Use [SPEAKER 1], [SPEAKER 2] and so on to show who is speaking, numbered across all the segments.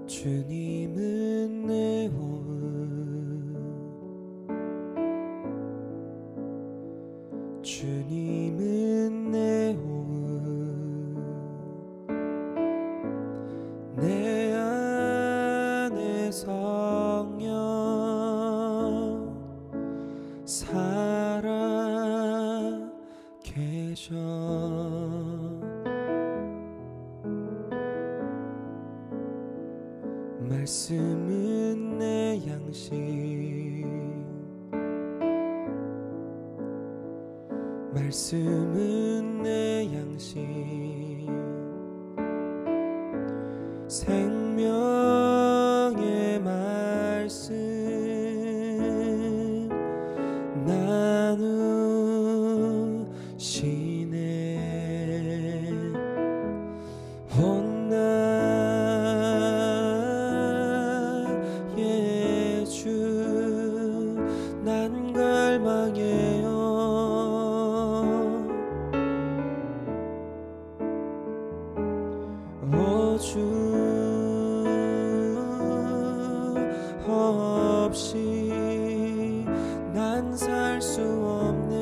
[SPEAKER 1] 주님은 내 호흡, 주님은 내 호흡, 내 안에 성령 살아 계셔. 말씀은 내 양식, 말씀은 내 양식, 생명의 말씀 나누시네. 온 나의 주 난 갈망해요. 오 주 없이 난 살 수 없네.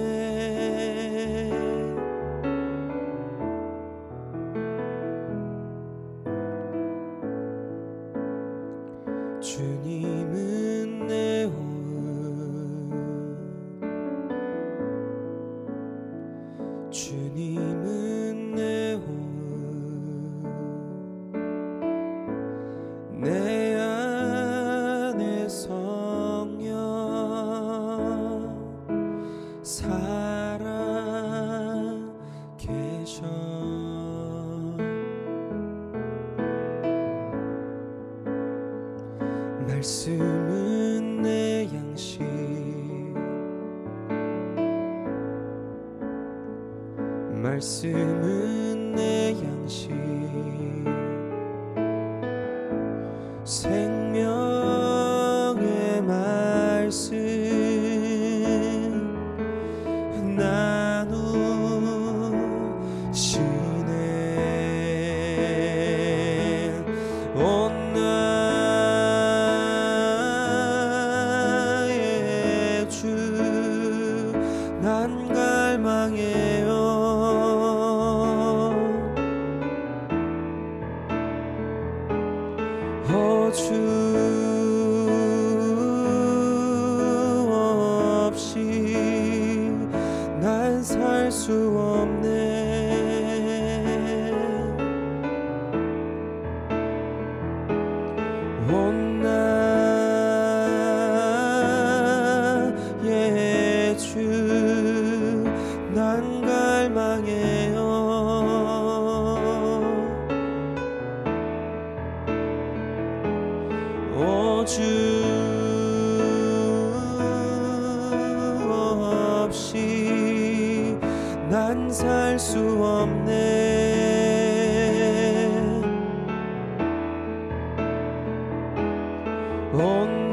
[SPEAKER 1] 주님은 내 호흡, 주님은 내 호흡, 내 안에 성령 살아 계셔. 말씀은 내 양식, 말씀은 내 양식, 생명의 말씀 나누시네. 온 나의 주 난 갈망해요. 오 주 없이 난 살 수 없네. 온 나의 주 난 갈망해요. 오 주 없이 난 살 수 없네. 온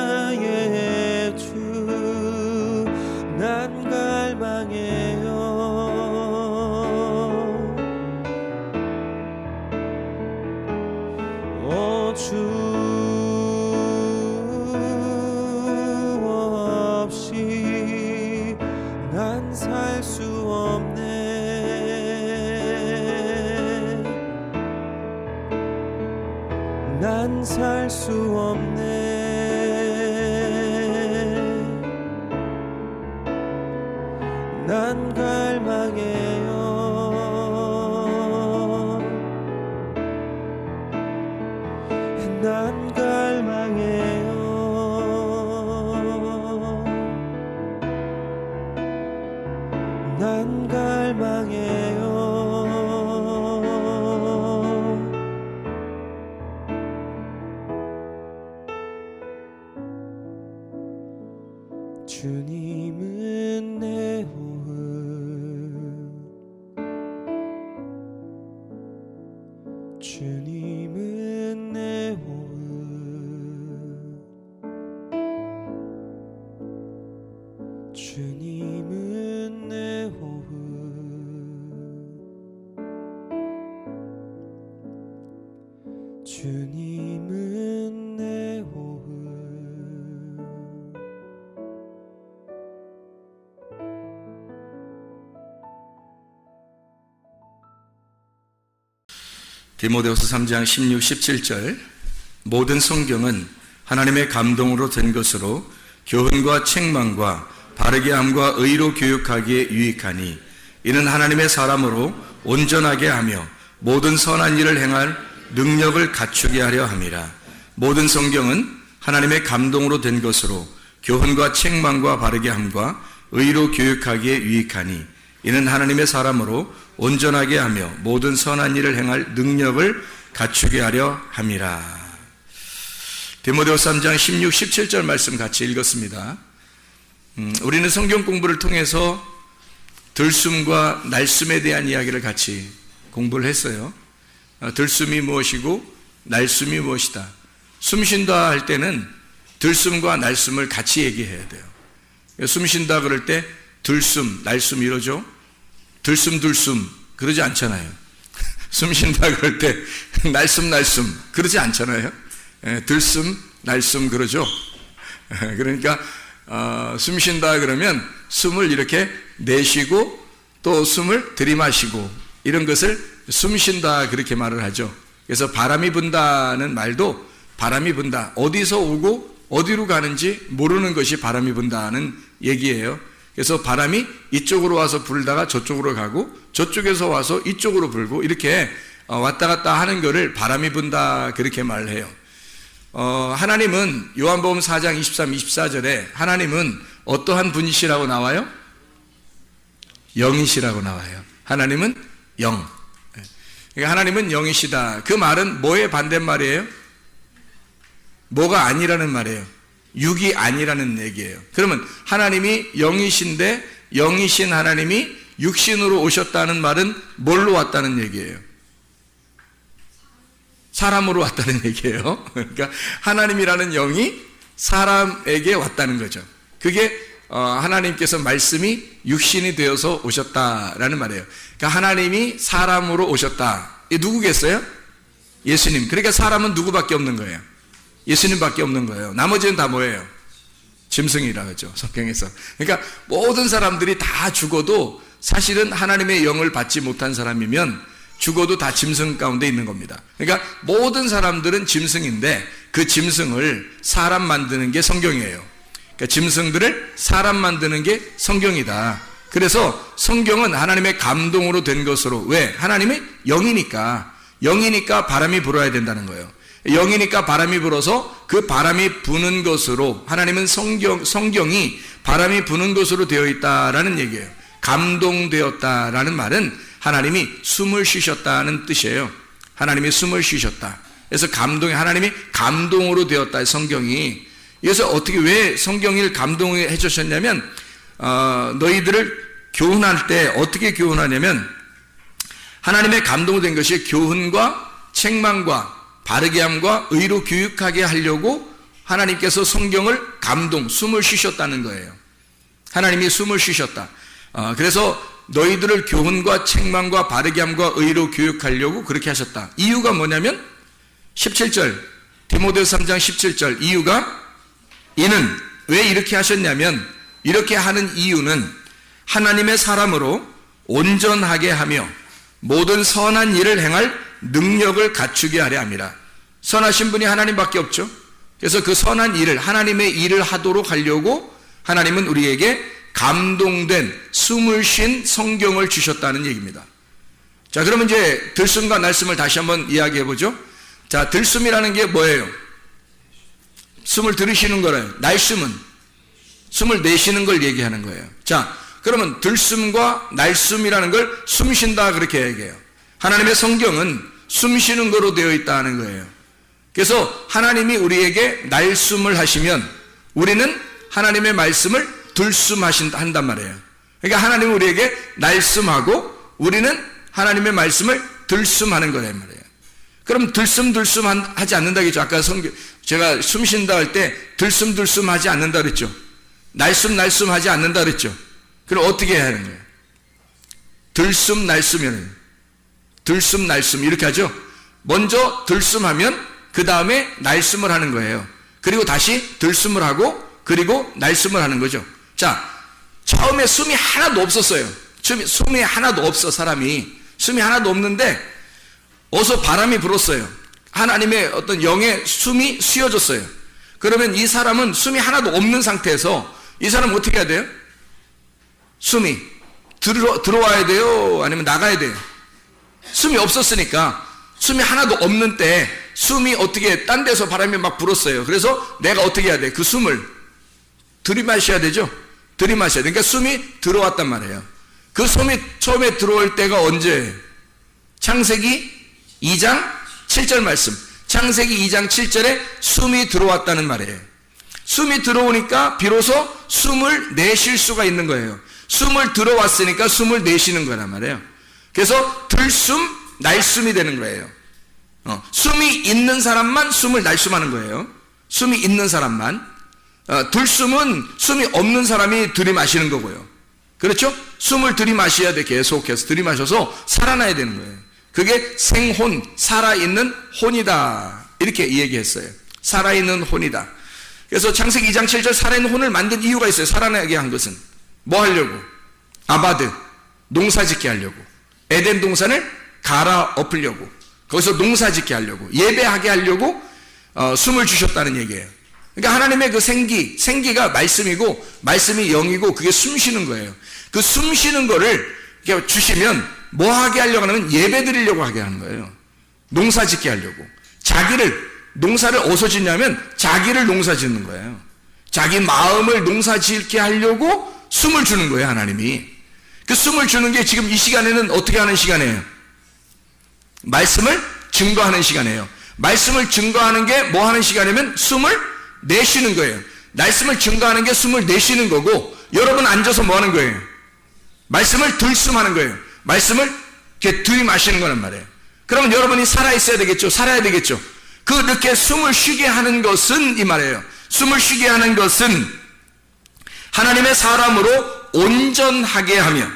[SPEAKER 1] 나의 주 난 갈망해요. 오 주 없이 난 살 수 없네. 난 살 수 없네. 난 갈망해요. 난 갈망해요. 난 갈망해요. 주님은 내 호흡, 주님은 내 호흡, 주님은 내 호흡, 주님은 내 호흡
[SPEAKER 2] 디모데후서 3장 16, 17절 모든 성경은 하나님의 감동으로 된 것으로 교훈과 책망과 바르게 함과 의로 교육하기에 유익하니 이는 하나님의 사람으로 온전하게 하며 모든 선한 일을 행할 능력을 갖추게 하려 함이라. 모든 성경은 하나님의 감동으로 된 것으로 교훈과 책망과 바르게 함과 의로 교육하기에 유익하니 이는 하나님의 사람으로 온전하게 하며 모든 선한 일을 행할 능력을 갖추게 하려 함이라. 디모데후서 3장 16, 17절 말씀 같이 읽었습니다. 우리는 성경 공부를 통해서 들숨과 날숨에 대한 이야기를 같이 공부를 했어요. 들숨이 무엇이고 날숨이 무엇이다. 숨 쉰다 할 때는 들숨과 날숨을 같이 얘기해야 돼요. 숨 쉰다 그럴 때 들숨, 날숨 이러죠. 들숨 그러지 않잖아요. 숨 쉰다 그럴 때 날숨 그러지 않잖아요. 들숨, 날숨 그러죠. 그러니까 숨 쉰다 그러면 숨을 이렇게 내쉬고 또 숨을 들이마시고 이런 것을 숨 쉰다 그렇게 말을 하죠. 그래서 바람이 분다는 말도 바람이 분다, 어디서 오고 어디로 가는지 모르는 것이 바람이 분다는 얘기예요. 그래서 바람이 이쪽으로 와서 불다가 저쪽으로 가고 저쪽에서 와서 이쪽으로 불고 이렇게 왔다 갔다 하는 것을 바람이 분다 그렇게 말을 해요. 하나님은 요한복음 4장 23, 24절에 하나님은 어떠한 분이시라고 나와요? 영이시라고 나와요. 하나님은 영. 그러니까 하나님은 영이시다. 그 말은 뭐의 반대말이에요? 뭐가 아니라는 말이에요. 육이 아니라는 얘기예요. 그러면 하나님이 영이신데 영이신 하나님이 육신으로 오셨다는 말은 뭘로 왔다는 얘기예요? 사람으로 왔다는 얘기예요. 그러니까 하나님이라는 영이 사람에게 왔다는 거죠. 그게 하나님께서 말씀이 육신이 되어서 오셨다라는 말이에요. 그러니까 하나님이 사람으로 오셨다. 이 누구겠어요? 예수님. 그러니까 사람은 누구밖에 없는 거예요? 예수님밖에 없는 거예요. 나머지는 다 뭐예요? 짐승이라고 하죠, 성경에서. 그러니까 모든 사람들이 다 죽어도 사실은 하나님의 영을 받지 못한 사람이면 죽어도 다 짐승 가운데 있는 겁니다. 그러니까 모든 사람들은 짐승인데 그 짐승을 사람 만드는 게 성경이에요. 그러니까 짐승들을 사람 만드는 게 성경이다. 그래서 성경은 하나님의 감동으로 된 것으로, 왜? 하나님의 영이니까 바람이 불어야 된다는 거예요. 영이니까 바람이 불어서 그 바람이 부는 것으로, 하나님은 성경이 바람이 부는 것으로 되어 있다라는 얘기예요. 감동되었다라는 말은 하나님이 숨을 쉬셨다는 뜻이에요. 하나님이 숨을 쉬셨다. 그래서 하나님이 감동으로 되었다, 성경이. 그래서 왜 성경을 감동해 주셨냐면, 너희들을 교훈할 때 어떻게 교훈하냐면, 하나님의 감동된 것이 교훈과 책망과 바르게 함과 의로 교육하게 하려고 하나님께서 성경을 숨을 쉬셨다는 거예요. 하나님이 숨을 쉬셨다. 그래서 너희들을 교훈과 책망과 바르게 함과 의로 교육하려고 그렇게 하셨다. 이유가 뭐냐면 17절, 디모데후서 3장 17절, 이는 왜 이렇게 하셨냐면, 이렇게 하는 이유는 하나님의 사람으로 온전하게 하며 모든 선한 일을 행할 능력을 갖추게 하려 함이라. 선하신 분이 하나님밖에 없죠. 그래서 그 선한 일을, 하나님의 일을 하도록 하려고 하나님은 우리에게 감동된 숨을 쉰 성경을 주셨다는 얘기입니다. 자, 그러면 이제 들숨과 날숨을 다시 한번 이야기해 보죠. 자, 들숨이라는 게 뭐예요? 숨을 들이쉬는 거래요. 날숨은 숨을 내쉬는 걸 얘기하는 거예요. 자, 그러면 들숨과 날숨이라는 걸 숨 쉰다 그렇게 얘기해요. 하나님의 성경은 숨 쉬는 거로 되어 있다는 거예요. 그래서 하나님이 우리에게 날숨을 하시면 우리는 하나님의 말씀을 들숨한단 말이에요. 그러니까 하나님은 우리에게 날숨하고 우리는 하나님의 말씀을 들숨하는 거란 말이에요. 그럼 들숨 하지 않는다 그랬죠. 아까 제가 숨 쉰다 할 때 들숨 하지 않는다 그랬죠. 날숨 하지 않는다 그랬죠. 그럼 어떻게 해야 하는 거예요? 들숨 날숨 이렇게 하죠. 먼저 들숨하면 그 다음에 날숨을 하는 거예요. 그리고 다시 들숨을 하고 그리고 날숨을 하는 거죠. 자, 처음에 숨이 하나도 없었어요. 숨이 하나도 없어. 사람이 숨이 하나도 없는데 어서 바람이 불었어요. 하나님의 어떤 영의 숨이 쉬어졌어요. 그러면 이 사람은 숨이 하나도 없는 상태에서 이 사람은 어떻게 해야 돼요? 숨이 들어와야 돼요? 아니면 나가야 돼요? 숨이 없었으니까 숨이 하나도 없는 때 숨이 어떻게 딴 데서 바람이 막 불었어요. 그래서 내가 어떻게 해야 돼? 그 숨을 들이마셔야 되죠? 들이마셔야 돼. 그러니까 숨이 들어왔단 말이에요. 그 숨이 처음에 들어올 때가 언제? 창세기 2장 7절 말씀. 창세기 2장 7절에 숨이 들어왔다는 말이에요. 숨이 들어오니까 비로소 숨을 내쉴 수가 있는 거예요. 숨을 들어왔으니까 숨을 내쉬는 거란 말이에요. 그래서 들숨, 날숨이 되는 거예요. 숨이 있는 사람만 숨을 날숨하는 거예요. 숨이 있는 사람만. 들숨은 숨이 없는 사람이 들이마시는 거고요. 그렇죠? 숨을 들이마셔야 돼. 계속해서 들이마셔서 살아나야 되는 거예요. 그게 생혼, 살아있는 혼이다. 이렇게 얘기했어요. 살아있는 혼이다. 그래서 창세기 2장 7절 살아있는 혼을 만든 이유가 있어요. 살아나게 한 것은 뭐 하려고? 아바드, 농사 짓게 하려고. 에덴 동산을 갈아엎으려고. 거기서 농사 짓게 하려고, 예배하게 하려고 숨을 주셨다는 얘기예요. 그러니까 하나님의 그 생기가 말씀이고 말씀이 영이고 그게 숨 쉬는 거예요. 그 숨 쉬는 거를 주시면 뭐 하게 하려고 하면 예배 드리려고 하게 하는 거예요. 농사 짓게 하려고. 농사를 어디서 짓냐면 자기를 농사 짓는 거예요. 자기 마음을 농사 짓게 하려고 숨을 주는 거예요, 하나님이. 그 숨을 주는 게 지금 이 시간에는 어떻게 하는 시간이에요? 말씀을 증거하는 시간이에요. 말씀을 증거하는 게 뭐 하는 시간이면 숨을 내쉬는 거예요. 말씀을 증거하는 게 숨을 내쉬는 거고, 여러분 앉아서 뭐 하는 거예요? 말씀을 들숨하는 거예요. 말씀을 이렇게 들이마시는 거란 말이에요. 그러면 여러분이 살아있어야 되겠죠. 살아야 되겠죠. 그렇게 숨을 쉬게 하는 것은 이 말이에요. 숨을 쉬게 하는 것은 하나님의 사람으로 온전하게 하며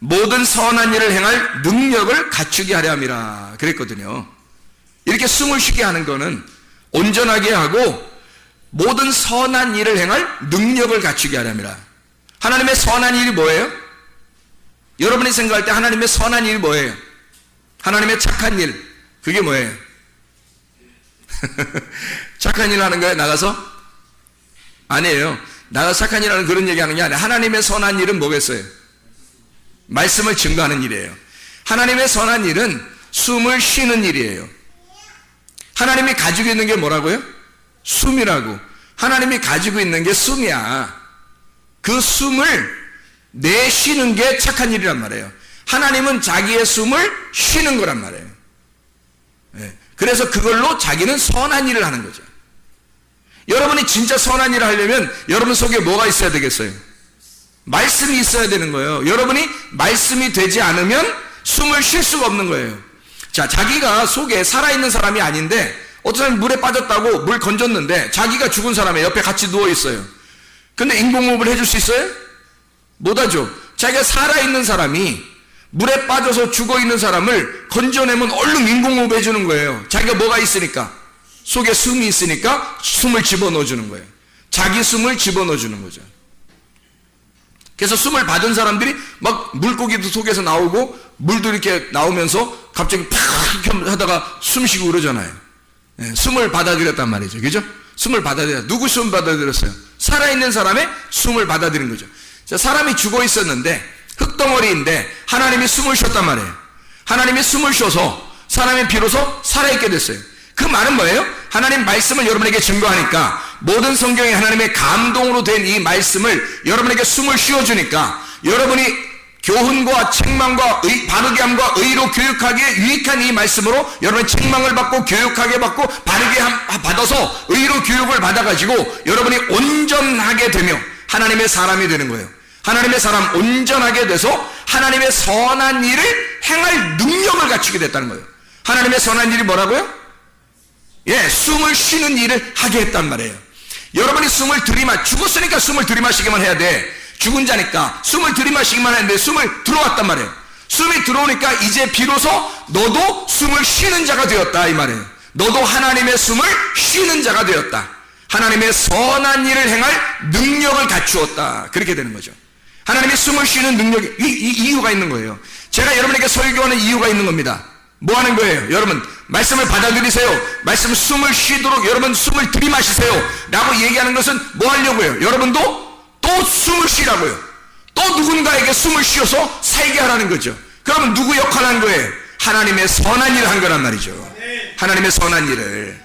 [SPEAKER 2] 모든 선한 일을 행할 능력을 갖추게 하려 함이라 그랬거든요. 이렇게 숨을 쉬게 하는 거는 온전하게 하고 모든 선한 일을 행할 능력을 갖추게 하려 함이라. 하나님의 선한 일이 뭐예요? 여러분이 생각할 때 하나님의 선한 일이 뭐예요? 하나님의 착한 일, 그게 뭐예요? 착한 일 하는 거예요? 나가서? 아니에요. 나가서 착한 일 하는 그런 얘기 하는 게 아니에요. 하나님의 선한 일은 뭐겠어요? 말씀을 증거하는 일이에요. 하나님의 선한 일은 숨을 쉬는 일이에요. 하나님이 가지고 있는 게 뭐라고요? 숨이라고. 하나님이 가지고 있는 게 숨이야. 그 숨을 내쉬는 게 착한 일이란 말이에요. 하나님은 자기의 숨을 쉬는 거란 말이에요. 네. 그래서 그걸로 자기는 선한 일을 하는 거죠. 여러분이 진짜 선한 일을 하려면 여러분 속에 뭐가 있어야 되겠어요? 말씀이 있어야 되는 거예요. 여러분이 말씀이 되지 않으면 숨을 쉴 수가 없는 거예요. 자, 자기가 속에 살아있는 사람이 아닌데 어떤 사람이 물에 빠졌다고 물 건졌는데 자기가 죽은 사람이 옆에 같이 누워있어요. 근데 인공호흡을 해줄 수 있어요? 못하죠. 자기가 살아있는 사람이 물에 빠져서 죽어있는 사람을 건져내면 얼른 인공호흡 해주는 거예요. 자기가 뭐가 있으니까, 속에 숨이 있으니까 숨을 집어넣어주는 거예요. 자기 숨을 집어넣어주는 거죠. 그래서 숨을 받은 사람들이 막 물고기도 속에서 나오고 물도 이렇게 나오면서 갑자기 팍 하다가 숨 쉬고 그러잖아요. 네, 숨을 받아들였단 말이죠. 그죠? 숨을 받아들였어요. 누구 숨 받아들였어요? 살아있는 사람의 숨을 받아들인 거죠. 자, 사람이 죽어 있었는데 흙덩어리인데 하나님이 숨을 쉬었단 말이에요. 하나님이 숨을 쉬어서 사람이 비로소 살아있게 됐어요. 그 말은 뭐예요? 하나님 말씀을 여러분에게 증거하니까 모든 성경에 하나님의 감동으로 된 이 말씀을 여러분에게 숨을 쉬어주니까 여러분이 교훈과 책망과 바르게 함과 의로 교육하기에 유익한 이 말씀으로 여러분 책망을 받고 교육하게 받고 바르게 받아서 의로 교육을 받아가지고 여러분이 온전하게 되며 하나님의 사람이 되는 거예요. 하나님의 사람 온전하게 돼서 하나님의 선한 일을 행할 능력을 갖추게 됐다는 거예요. 하나님의 선한 일이 뭐라고요? 예, 숨을 쉬는 일을 하게 했단 말이에요. 여러분이 숨을 죽었으니까 숨을 들이마시기만 해야 돼. 죽은 자니까 숨을 들이마시기만 하는데 숨을 들어왔단 말이에요. 숨이 들어오니까 이제 비로소 너도 숨을 쉬는 자가 되었다 이 말이에요. 너도 하나님의 숨을 쉬는 자가 되었다. 하나님의 선한 일을 행할 능력을 갖추었다. 그렇게 되는 거죠. 하나님의 숨을 쉬는 능력이 이유가 있는 거예요. 제가 여러분에게 설교하는 이유가 있는 겁니다. 뭐 하는 거예요? 여러분 말씀을 받아들이세요. 말씀 숨을 쉬도록 여러분 숨을 들이마시세요 라고 얘기하는 것은 뭐 하려고요? 여러분도 또 숨을 쉬라고요. 또 누군가에게 숨을 쉬어서 살게 하라는 거죠. 그러면 누구 역할을 한 거예요? 하나님의 선한 일을 한 거란 말이죠. 하나님의 선한 일을.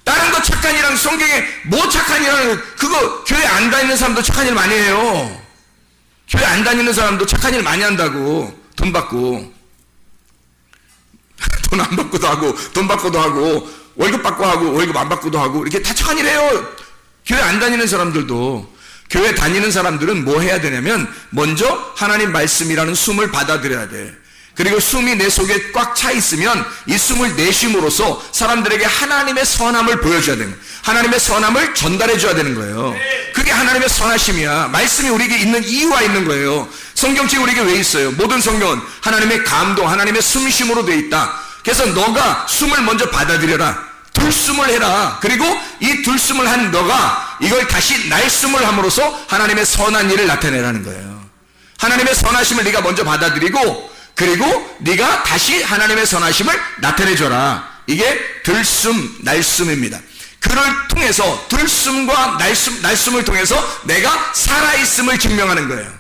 [SPEAKER 2] 다른 거 착한 일은 성경에 뭐 착한 일하는 그거 교회 안 다니는 사람도 착한 일 많이 해요. 교회 안 다니는 사람도 착한 일 많이 한다고. 돈 받고 돈 안 받고도 하고 돈 받고도 하고 월급 받고 하고 월급 안 받고도 하고 이렇게 다 착한 일 해요. 교회 안 다니는 사람들도. 교회 다니는 사람들은 뭐 해야 되냐면 먼저 하나님 말씀이라는 숨을 받아들여야 돼. 그리고 숨이 내 속에 꽉 차 있으면 이 숨을 내쉼으로써 사람들에게 하나님의 선함을 보여줘야 되는 거예요. 하나님의 선함을 전달해 줘야 되는 거예요. 그게 하나님의 선하심이야. 말씀이 우리에게 있는 이유가 있는 거예요. 성경책이 우리에게 왜 있어요? 모든 성경은 하나님의 감동, 하나님의 숨쉼으로 되어 있다. 그래서 너가 숨을 먼저 받아들여라. 들숨을 해라. 그리고 이 들숨을 한 너가 이걸 다시 날숨을 함으로써 하나님의 선한 일을 나타내라는 거예요. 하나님의 선하심을 네가 먼저 받아들이고 그리고 네가 다시 하나님의 선하심을 나타내줘라. 이게 들숨, 날숨입니다. 그를 통해서 들숨과 날숨을 통해서 내가 살아있음을 증명하는 거예요.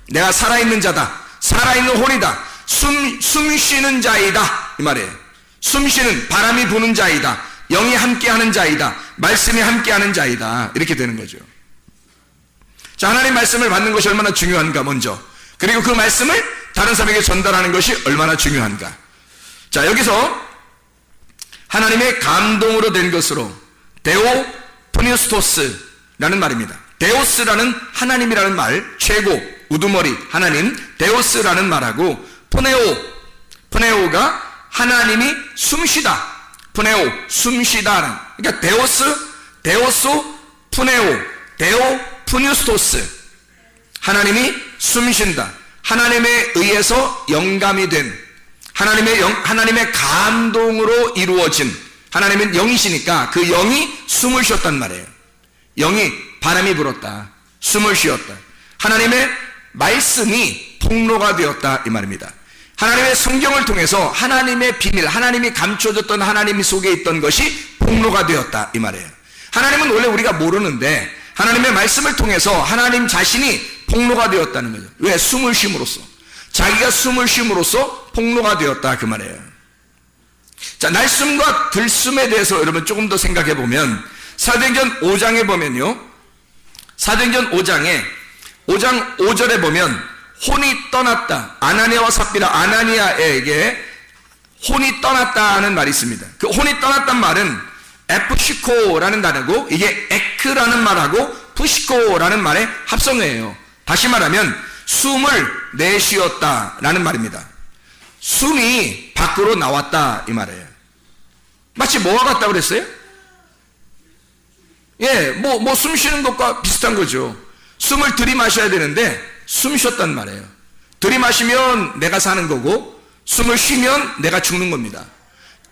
[SPEAKER 2] 내가 살아있는 자다. 살아있는 혼이다. 숨 쉬는 자이다. 이 말이에요. 숨 쉬는 바람이 부는 자이다. 영이 함께하는 자이다. 말씀이 함께하는 자이다. 이렇게 되는 거죠. 자, 하나님 말씀을 받는 것이 얼마나 중요한가 먼저. 그리고 그 말씀을 다른 사람에게 전달하는 것이 얼마나 중요한가. 자, 여기서 하나님의 감동으로 된 것으로 데오 프니스토스라는 말입니다. 데오스라는 하나님이라는 말, 최고, 우두머리, 하나님, 데오스라는 말하고 프네오가 하나님이 숨쉬다. 프네오, 숨쉬다. 그러니까 데오소, 프네오, 데오 프니스토스. 하나님이 숨쉰다. 하나님에 의해서 영감이 된 하나님의 감동으로 이루어진 하나님은 영이시니까 그 영이 숨을 쉬었단 말이에요. 영이 바람이 불었다. 숨을 쉬었다. 하나님의 말씀이 통로가 되었다 이 말입니다. 하나님의 성경을 통해서 하나님의 비밀, 하나님이 감춰졌던 하나님 속에 있던 것이 통로가 되었다 이 말이에요. 하나님은 원래 우리가 모르는데 하나님의 말씀을 통해서 하나님 자신이 폭로가 되었다는 거죠. 왜? 숨을 쉼으로써. 자기가 숨을 쉼으로써 폭로가 되었다 그 말이에요. 자, 날숨과 들숨에 대해서 여러분 조금 더 생각해 보면 사도행전 5장에 보면요. 사도행전 5장 5절에 보면 혼이 떠났다. 아나니아와 삽비라, 아나니아에게 혼이 떠났다는 말이 있습니다. 그 혼이 떠났단 말은 에프시코라는 단어고 이게 에크라는 말하고 푸시코라는 말의 합성어예요. 다시 말하면 숨을 내쉬었다라는 말입니다. 숨이 밖으로 나왔다 이 말이에요. 마치 뭐와 같다 그랬어요? 예, 뭐 숨 쉬는 것과 비슷한 거죠. 숨을 들이마셔야 되는데 숨 쉬었단 말이에요. 들이마시면 내가 사는 거고 숨을 쉬면 내가 죽는 겁니다.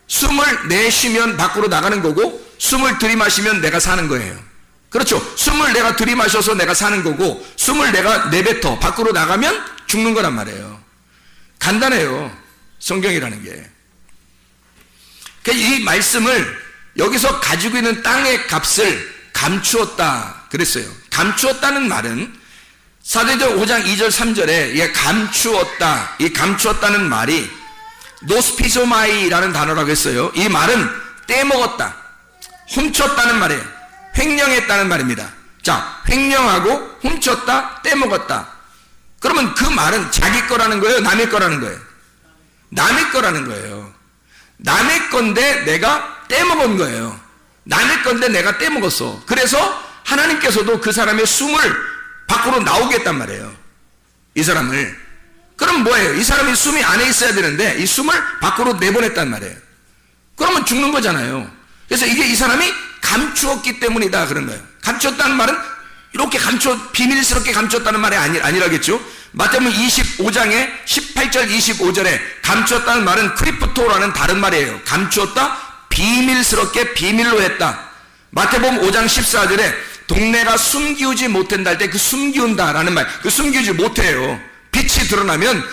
[SPEAKER 2] 숨을 내쉬면 밖으로 나가는 거고 숨을 들이마시면 내가 사는 거예요. 그렇죠. 숨을 내가 들이마셔서 내가 사는 거고 숨을 내가 내뱉어 밖으로 나가면 죽는 거란 말이에요. 간단해요. 성경이라는 게. 이 말씀을 여기서 가지고 있는 땅의 값을 감추었다 그랬어요. 감추었다는 말은 사도행전 5장 2절 3절에 감추었다, 이 감추었다는 말이 노스피소마이라는 단어라고 했어요. 이 말은 떼먹었다, 훔쳤다는 말이에요. 횡령했다는 말입니다. 자, 횡령하고 훔쳤다, 떼먹었다. 그러면 그 말은 자기 거라는 거예요? 남의 거라는 거예요? 남의 거라는 거예요. 남의 건데 내가 떼먹은 거예요. 남의 건데 내가 떼먹었어. 그래서 하나님께서도 그 사람의 숨을 밖으로 나오게 했단 말이에요. 이 사람을. 그럼 뭐예요? 이 사람이 숨이 안에 있어야 되는데 이 숨을 밖으로 내보냈단 말이에요. 그러면 죽는 거잖아요. 그래서 이게 이 사람이 감추었기 때문이다 그런 거예요. 감추었다는 말은 이렇게 비밀스럽게 감추었다는 말이 아니라겠죠. 마태복음 25장에 18절 25절에 감추었다는 말은 크리프토라는 다른 말이에요. 감추었다, 비밀스럽게 비밀로 했다. 마태복음 5장 14절에 동네가 숨기우지 못한다 할 때 그 숨기운다라는 말, 그 숨기우지 못해요. 빛이 드러나면,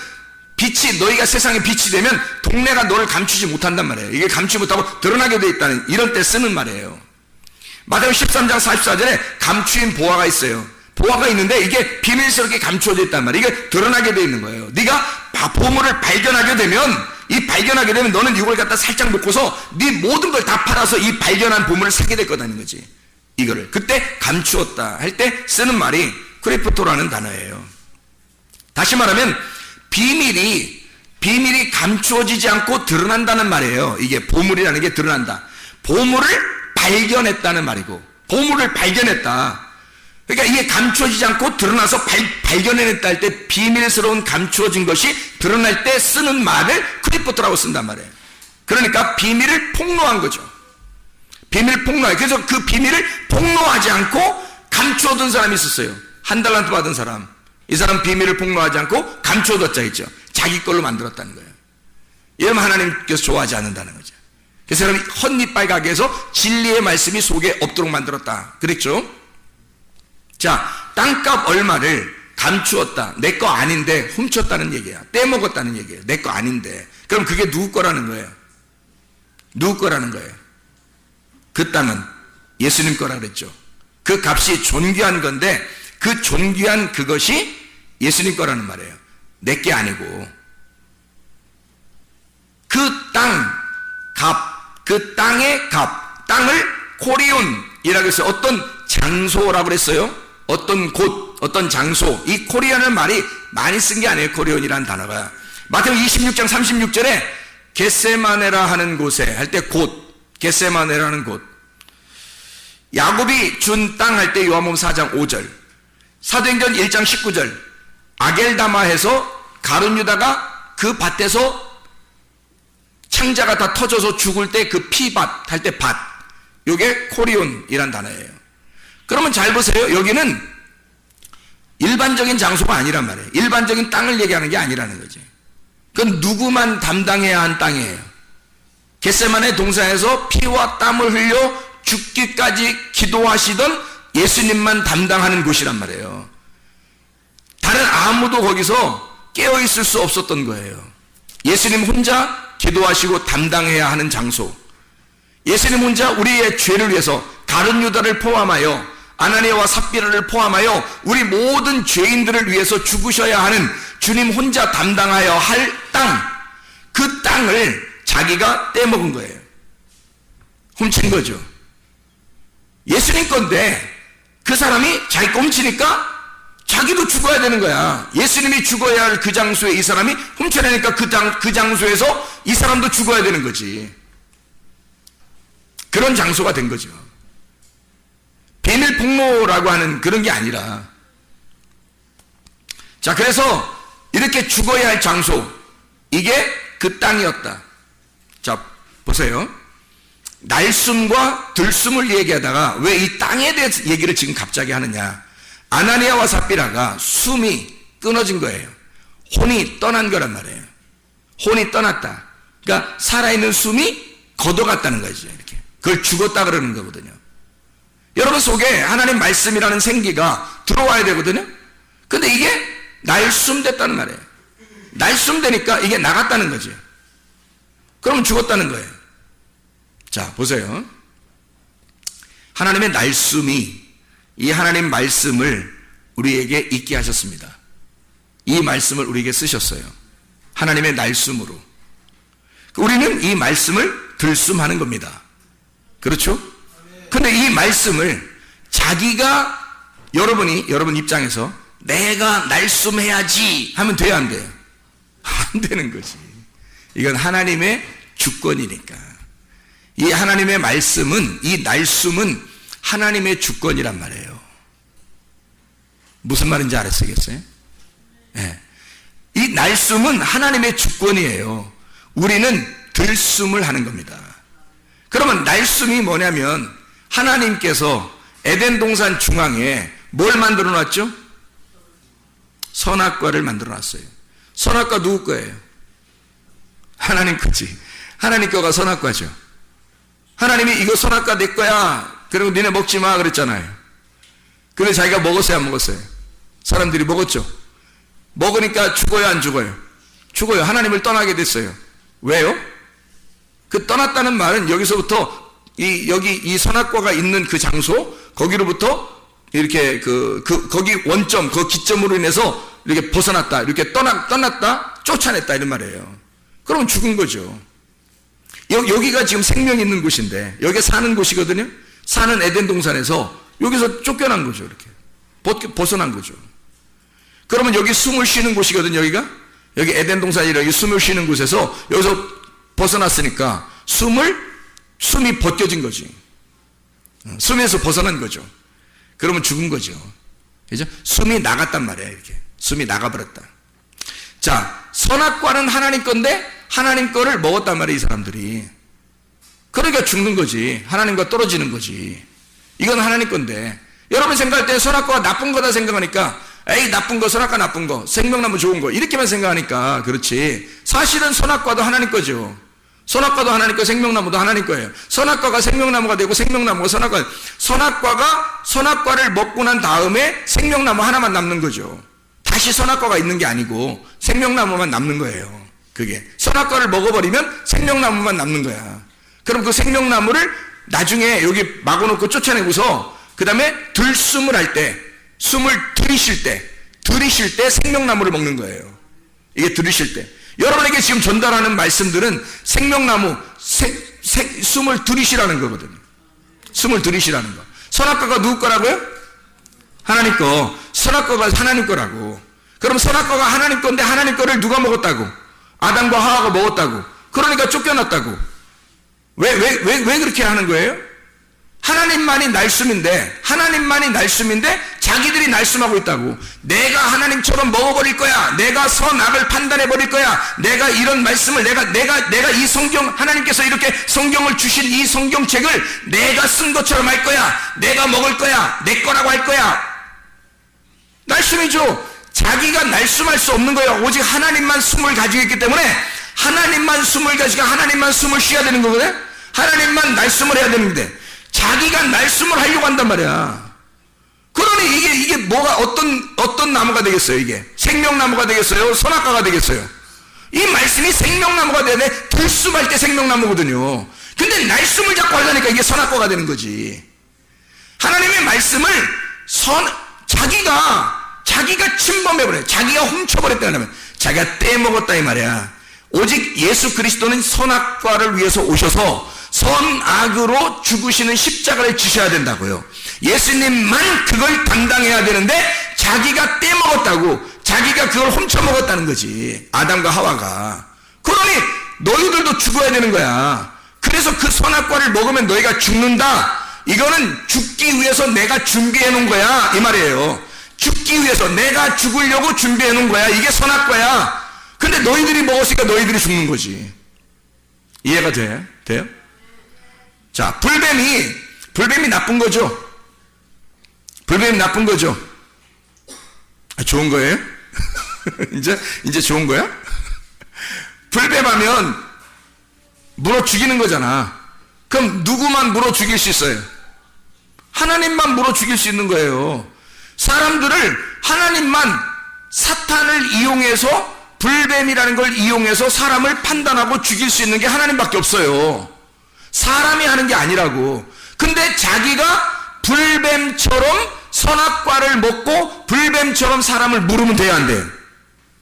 [SPEAKER 2] 빛이 너희가 세상에 빛이 되면 동네가 너를 감추지 못한단 말이에요. 이게 감추지 못하고 드러나게 돼 있다는, 이럴 때 쓰는 말이에요. 마태복음 13장 44절에 감추인 보화가 있어요. 보화가 있는데 이게 비밀스럽게 감추어져 있단 말이에요. 이게 드러나게 돼 있는 거예요. 네가 보물을 발견하게 되면 너는 이걸 갖다 살짝 놓고서 네 모든 걸 다 팔아서 이 발견한 보물을 사게 될 거다는 거지. 이거를 그때 감추었다 할 때 쓰는 말이 크리프토라는 단어예요. 다시 말하면 비밀이 감추어지지 않고 드러난다는 말이에요. 이게 보물이라는 게 드러난다. 보물을 발견했다는 말이고, 보물을 발견했다. 그러니까 이게 감추어지지 않고 드러나서 발견해냈다 할 때, 비밀스러운 감추어진 것이 드러날 때 쓰는 말을 크리프토라고 쓴단 말이에요. 그러니까 비밀을 폭로한 거죠. 비밀 폭로해. 그래서 그 비밀을 폭로하지 않고 감추어둔 사람이 있었어요. 한 달란트 받은 사람. 이 사람 비밀을 폭로하지 않고 감추어뒀자 했죠. 자기 걸로 만들었다는 거예요. 이러면 하나님께서 좋아하지 않는다는 거죠. 그래서 사람이 헛니빨 가게 해서 진리의 말씀이 속에 없도록 만들었다 그랬죠. 자, 땅값 얼마를 감추었다. 내 거 아닌데 훔쳤다는 얘기야. 떼먹었다는 얘기예요. 내 거 아닌데. 그럼 그게 누구 거라는 거예요? 누구 거라는 거예요? 그 땅은 예수님 거라 그랬죠. 그 값이 존귀한 건데 그 존귀한 그것이 예수님 거라는 말이에요. 내 게 아니고. 그 땅 값, 그 땅의 값, 땅을 코리온이라고 해서 어떤 장소라고 그랬어요. 어떤 곳, 어떤 장소. 이 코리온은 말이 많이 쓴 게 아니에요. 코리온이라는 단어가. 마태복음 26장 36절에 겟세마네라 하는 곳에 할 때 곳, 겟세마네라는 곳. 야곱이 준 땅 할 때 요한복음 4장 5절. 사도행전 1장 19절. 아겔다마에서 가룟 유다가 그 밭에서 창자가 다 터져서 죽을 때 그 피밭 할 때 밭. 요게 코리온이란 단어예요. 그러면 잘 보세요. 여기는 일반적인 장소가 아니란 말이에요. 일반적인 땅을 얘기하는 게 아니라는 거지. 그건 누구만 담당해야 한 땅이에요. 겟세마네 동산에서 피와 땀을 흘려 죽기까지 기도하시던 예수님만 담당하는 곳이란 말이에요. 다른 아무도 거기서 깨어있을 수 없었던 거예요. 예수님 혼자 기도하시고 담당해야 하는 장소. 예수님 혼자 우리의 죄를 위해서 가룟 유다를 포함하여 아나니아와 삽비라를 포함하여 우리 모든 죄인들을 위해서 죽으셔야 하는 주님 혼자 담당하여 할 땅, 그 땅을 자기가 떼먹은 거예요. 훔친 거죠. 예수님 건데 그 사람이 자기 거 훔치니까 자기도 죽어야 되는 거야. 예수님이 죽어야 할 그 장소에 이 사람이 훔쳐내니까 그 장소에서 이 사람도 죽어야 되는 거지. 그런 장소가 된 거죠. 비밀 폭로라고 하는 그런 게 아니라. 자, 그래서 이렇게 죽어야 할 장소, 이게 그 땅이었다. 자, 보세요. 날숨과 들숨을 얘기하다가 왜 이 땅에 대해서 얘기를 지금 갑자기 하느냐. 아나니아와 삽비라가 숨이 끊어진 거예요. 혼이 떠난 거란 말이에요. 혼이 떠났다. 그러니까 살아있는 숨이 걷어갔다는 거죠. 이렇게. 그걸 죽었다 그러는 거거든요. 여러분 속에 하나님 말씀이라는 생기가 들어와야 되거든요. 근데 이게 날숨됐다는 말이에요. 날숨되니까 이게 나갔다는 거죠. 그러면 죽었다는 거예요. 자, 보세요. 하나님의 날숨이 이 하나님 말씀을 우리에게 있게 하셨습니다. 이 말씀을 우리에게 쓰셨어요. 하나님의 날숨으로. 우리는 이 말씀을 들숨하는 겁니다. 그렇죠? 근데 이 말씀을 자기가 여러분 입장에서 내가 날숨해야지 하면 돼야 안 돼요? 안 되는 거지. 이건 하나님의 주권이니까. 이 하나님의 말씀은, 이 날숨은 하나님의 주권이란 말이에요. 무슨 말인지 알았겠어요? 네. 이 날숨은 하나님의 주권이에요. 우리는 들숨을 하는 겁니다. 그러면 날숨이 뭐냐면 하나님께서 에덴 동산 중앙에 뭘 만들어 놨죠? 선악과를 만들어 놨어요. 선악과 누구 거예요? 하나님 거지. 하나님 거가 선악과죠. 하나님이 이거 선악과 내 거야. 그리고 니네 먹지 마 그랬잖아요. 근데 자기가 먹었어요, 안 먹었어요? 사람들이 먹었죠. 먹으니까 죽어요, 안 죽어요? 죽어요. 하나님을 떠나게 됐어요. 왜요? 그 떠났다는 말은 여기서부터 여기 이 선악과가 있는 그 장소, 거기로부터 이렇게 거기 원점, 그 기점으로 인해서 이렇게 벗어났다, 이렇게 떠났다, 쫓아냈다 이런 말이에요. 그러면 죽은 거죠. 여기가 지금 생명이 있는 곳인데, 여기 사는 곳이거든요. 사는 에덴 동산에서 여기서 쫓겨난 거죠, 이렇게 벗어난 거죠. 그러면 여기 숨을 쉬는 곳이거든요, 여기가. 여기 에덴 동산이라 여기 숨을 쉬는 곳에서 여기서 벗어났으니까 숨이 벗겨진 거지. 숨에서 벗어난 거죠. 그러면 죽은 거죠. 그죠? 숨이 나갔단 말이야, 이렇게. 숨이 나가버렸다. 자, 선악과는 하나님 건데 하나님 거를 먹었단 말이야, 이 사람들이. 그러니까 죽는 거지. 하나님과 떨어지는 거지. 이건 하나님 건데. 여러분 생각할 때 선악과가 나쁜 거다 생각하니까, 에이, 나쁜 거, 선악과 나쁜 거, 생명나무 좋은 거, 이렇게만 생각하니까 그렇지. 사실은 선악과도 하나님 거죠. 선악과도 하나님 거, 생명나무도 하나님 거예요. 선악과가 생명나무가 되고 생명나무가 선악과가 선악과를 먹고 난 다음에 생명나무 하나만 남는 거죠. 다시 선악과가 있는 게 아니고 생명나무만 남는 거예요. 그게 선악과를 먹어버리면 생명나무만 남는 거야. 그럼 그 생명나무를 나중에 여기 막아놓고 쫓아내고서 그 다음에 들숨을 할 때, 숨을 들이쉴 때 생명나무를 먹는 거예요. 이게 들이쉴 때. 여러분에게 지금 전달하는 말씀들은 생명나무, 숨을 들이쉬라는 거거든요. 숨을 들이쉬라는 거. 선악과가 누구 거라고요? 하나님 거. 선악과가 하나님 거라고. 그럼 선악과가 하나님 건데 하나님 거를 누가 먹었다고? 아담과 하와가 먹었다고. 그러니까 쫓겨났다고. 왜 그렇게 하는 거예요? 하나님만이 날숨인데 자기들이 날숨하고 있다고. 내가 하나님처럼 먹어버릴 거야. 내가 선악을 판단해버릴 거야. 내가 이런 말씀을 내가 이 성경, 하나님께서 이렇게 성경을 주신 이 성경책을 내가 쓴 것처럼 할 거야. 내가 먹을 거야. 내 거라고 할 거야. 날숨이죠. 자기가 날숨할 수 없는 거예요. 오직 하나님만 숨을 가지고 있기 때문에 하나님만 숨을 가지고 하나님만 숨을 쉬어야 되는 거거든. 하나님만 날숨을 해야 되는데 자기가 날숨을 하려고 한단 말이야. 그러니 이게 뭐가 어떤 나무가 되겠어요? 이게 생명나무가 되겠어요? 선악과가 되겠어요? 이 말씀이 생명나무가 돼야 돼. 들숨할 때 생명나무거든요. 근데 날숨을 자꾸 하려니까 이게 선악과가 되는 거지. 하나님의 말씀을 자기가 침범해버려요. 자기가 훔쳐버렸다면 자기가 떼먹었다 이 말이야. 오직 예수 그리스도는 선악과를 위해서 오셔서 선악으로 죽으시는 십자가를 지셔야 된다고요. 예수님만 그걸 담당해야 되는데 자기가 떼먹었다고. 자기가 그걸 훔쳐먹었다는 거지. 아담과 하와가. 그러니 너희들도 죽어야 되는 거야. 그래서 그 선악과를 먹으면 너희가 죽는다. 이거는 죽기 위해서 내가 준비해 놓은 거야 이 말이에요. 죽기 위해서 내가 죽으려고 준비해 놓은 거야. 이게 선악과야. 근데 너희들이 먹었으니까 너희들이 죽는 거지. 이해가 돼요? 자, 불뱀이 나쁜 거죠. 불뱀이 나쁜 거죠. 좋은 거예요? 이제 좋은 거야? 불뱀하면 물어 죽이는 거잖아. 그럼 누구만 물어 죽일 수 있어요? 하나님만 물어 죽일 수 있는 거예요. 사람들을 하나님만 사탄을 이용해서 불뱀이라는 걸 이용해서 사람을 판단하고 죽일 수 있는 게 하나님밖에 없어요. 사람이 하는 게 아니라고. 근데 자기가 불뱀처럼 선악과를 먹고 불뱀처럼 사람을 물으면 돼야 안 돼?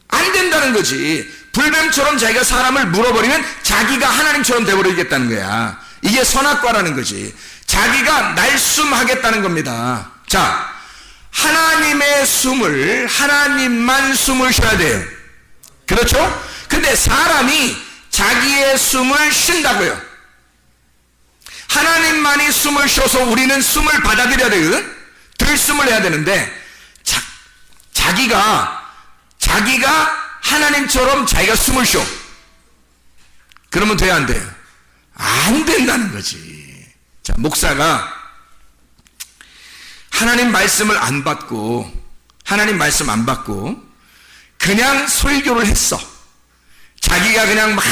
[SPEAKER 2] 안 된다는 거지. 불뱀처럼 자기가 사람을 물어버리면 자기가 하나님처럼 돼버리겠다는 거야. 이게 선악과라는 거지. 자기가 날숨하겠다는 겁니다. 자, 하나님만 숨을 쉬어야 돼요. 그렇죠? 근데 사람이 자기의 숨을 쉰다고요. 하나님만이 숨을 쉬어서 우리는 숨을 받아들여야 되거든. 들숨을 해야 되는데 자기가 하나님처럼 자기가 숨을 쉬어. 그러면 돼야 안 돼요? 안 된다는 거지. 자, 목사가 하나님 말씀을 안 받고 그냥 설교를 했어. 자기가 그냥 막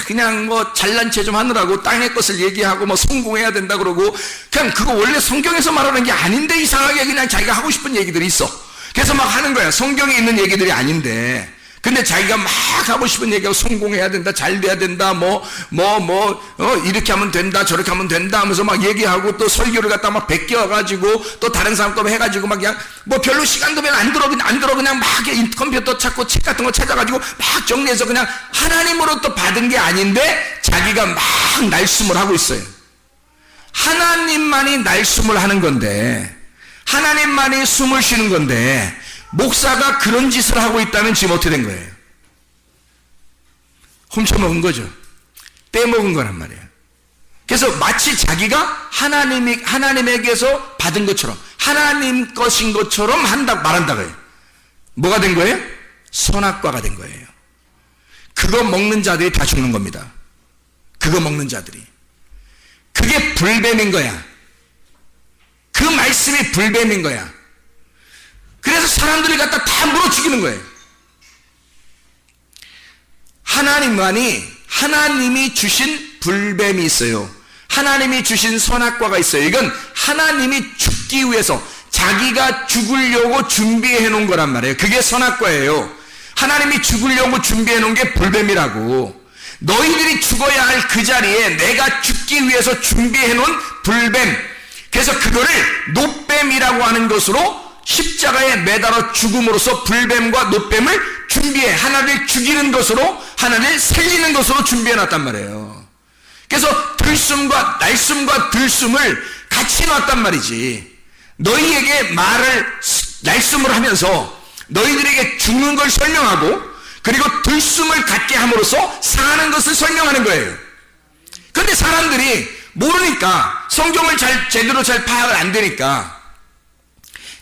[SPEAKER 2] 그냥 뭐 잘난 체 좀 하느라고 땅의 것을 얘기하고 뭐 성공해야 된다 그러고 그냥 그거 원래 성경에서 말하는 게 아닌데 이상하게 그냥 자기가 하고 싶은 얘기들이 있어. 그래서 막 하는 거야. 성경에 있는 얘기들이 아닌데. 근데 자기가 막 하고 싶은 얘기하고 성공해야 된다, 잘 돼야 된다, 이렇게 하면 된다, 저렇게 하면 된다 하면서 막 얘기하고 또 설교를 갖다 막 베껴가지고 또 다른 사람 거 해가지고 막 그냥 뭐 별로 시간도 별로 안 들어 그냥 막 컴퓨터 찾고 책 같은 거 찾아가지고 막 정리해서 그냥 하나님으로부터 받은 게 아닌데 자기가 막 날숨을 하고 있어요. 하나님만이 날숨을 하는 건데, 하나님만이 숨을 쉬는 건데, 목사가 그런 짓을 하고 있다면 지금 어떻게 된 거예요? 훔쳐먹은 거죠. 떼먹은 거란 말이에요. 그래서 마치 자기가 하나님에게서 받은 것처럼, 하나님 것인 것처럼 말한다고요. 뭐가 된 거예요? 선악과가 된 거예요. 그거 먹는 자들이 다 죽는 겁니다. 그거 먹는 자들이. 그게 불뱀인 거야. 그 말씀이 불뱀인 거야. 그래서 사람들이 갖다 다 물어 죽이는 거예요. 하나님이 주신 불뱀이 있어요. 하나님이 주신 선악과가 있어요. 이건 하나님이 죽기 위해서 자기가 죽으려고 준비해 놓은 거란 말이에요. 그게 선악과예요. 하나님이 죽으려고 준비해 놓은 게 불뱀이라고. 너희들이 죽어야 할 그 자리에 내가 죽기 위해서 준비해 놓은 불뱀. 그래서 그거를 노뱀이라고 하는 것으로 십자가에 매달아 죽음으로써 불뱀과 노뱀을 준비해, 하나를 죽이는 것으로, 하나를 살리는 것으로 준비해 놨단 말이에요. 그래서 들숨과 날숨과 들숨을 같이 놨단 말이지. 너희에게 날숨을 하면서 너희들에게 죽는 걸 설명하고, 그리고 들숨을 갖게 함으로써 사는 것을 설명하는 거예요. 그런데 사람들이 모르니까, 성경을 제대로 잘 파악을 안 되니까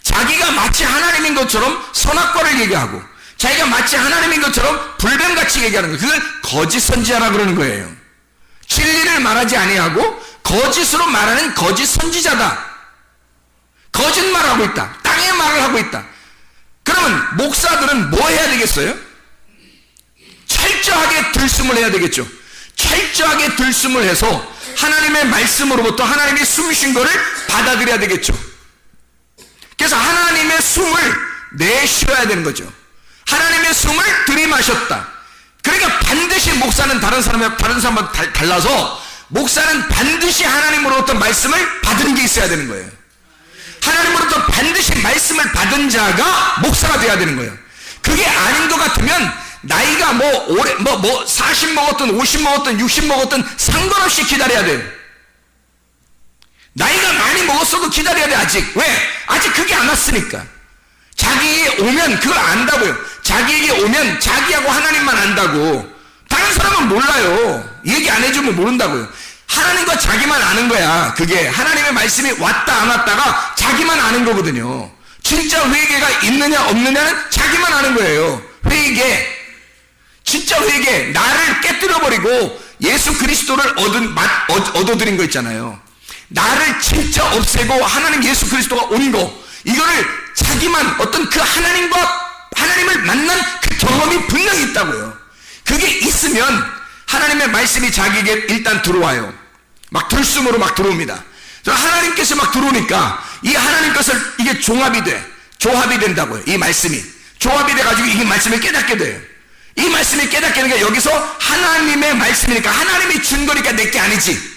[SPEAKER 2] 자기가 마치 하나님인 것처럼 선악과를 얘기하고, 자기가 마치 하나님인 것처럼 불뱀같이 얘기하는 거예요. 그걸 거짓 선지자라 그러는 거예요. 진리를 말하지 아니하고 거짓으로 말하는 거짓 선지자다. 거짓말을 하고 있다. 땅의 말을 하고 있다. 그러면 목사들은 뭐 해야 되겠어요? 철저하게 들숨을 해야 되겠죠. 철저하게 들숨을 해서 하나님의 말씀으로부터 하나님이 숨으신 거를 받아들여야 되겠죠. 그래서 하나님의 숨을 내쉬어야 되는 거죠. 하나님의 숨을 들이마셨다. 그러니까 반드시 목사는 다른 사람과 달라서 목사는 반드시 하나님으로부터 말씀을 받은 게 있어야 되는 거예요. 하나님으로부터 반드시 말씀을 받은 자가 목사가 돼야 되는 거예요. 그게 아닌 것 같으면 나이가 40 먹었든 50 먹었든 60 먹었든 상관없이 기다려야 돼요. 나이가 많이 먹었어도 기다려야 돼. 아직. 왜? 아직 그게 안 왔으니까. 자기에게 오면 그걸 안다고요. 자기에게 오면 자기하고 하나님만 안다고. 다른 사람은 몰라요. 얘기 안 해주면 모른다고요. 하나님과 자기만 아는 거야. 그게 하나님의 말씀이 왔다 안 왔다가 자기만 아는 거거든요. 진짜 회개가 있느냐 없느냐는 자기만 아는 거예요. 회개. 진짜 회개. 나를 깨뜨려버리고 예수 그리스도를 얻어들인 거 있잖아요. 나를 진짜 없애고 하나님 예수 그리스도가 온 거, 이거를 자기만 어떤 그 하나님을 만난 그 경험이 분명히 있다고요. 그게 있으면 하나님의 말씀이 자기에게 일단 들어와요. 막 들숨으로 막 들어옵니다. 하나님께서 막 들어오니까 이 하나님 것을 이게 조합이 된다고요. 이 말씀이 조합이 돼가지고 이 말씀을 깨닫게 돼요. 이 말씀이 깨닫게 되니까 여기서 하나님의 말씀이니까, 하나님이 준 거니까 내게 아니지.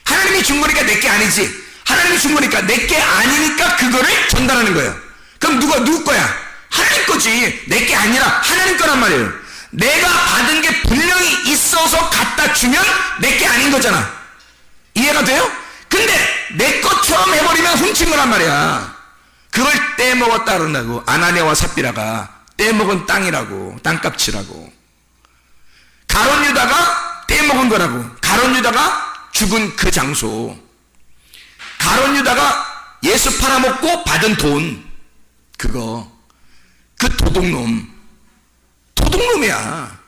[SPEAKER 2] 하나님이 준 거니까 내게 아니지. 하나님이 준 거니까 내게 아니니까 그거를 전달하는 거예요. 그럼 누구 거야? 하나님 거지. 내게 아니라 하나님 거란 말이에요. 내가 받은 게 분명히 있어서 갖다 주면 내게 아닌 거잖아. 이해가 돼요? 근데 내 것처럼 해버리면 훔친 거란 말이야. 그걸 떼먹었다 그런다고. 아나니아와 삽비라가 떼먹은 땅이라고, 땅값이라고. 가룟 유다가 떼먹은 거라고. 가룟 유다가 죽은 그 장소. 가룟 유다가 예수 팔아먹고 받은 돈, 그거, 그 도둑놈이야.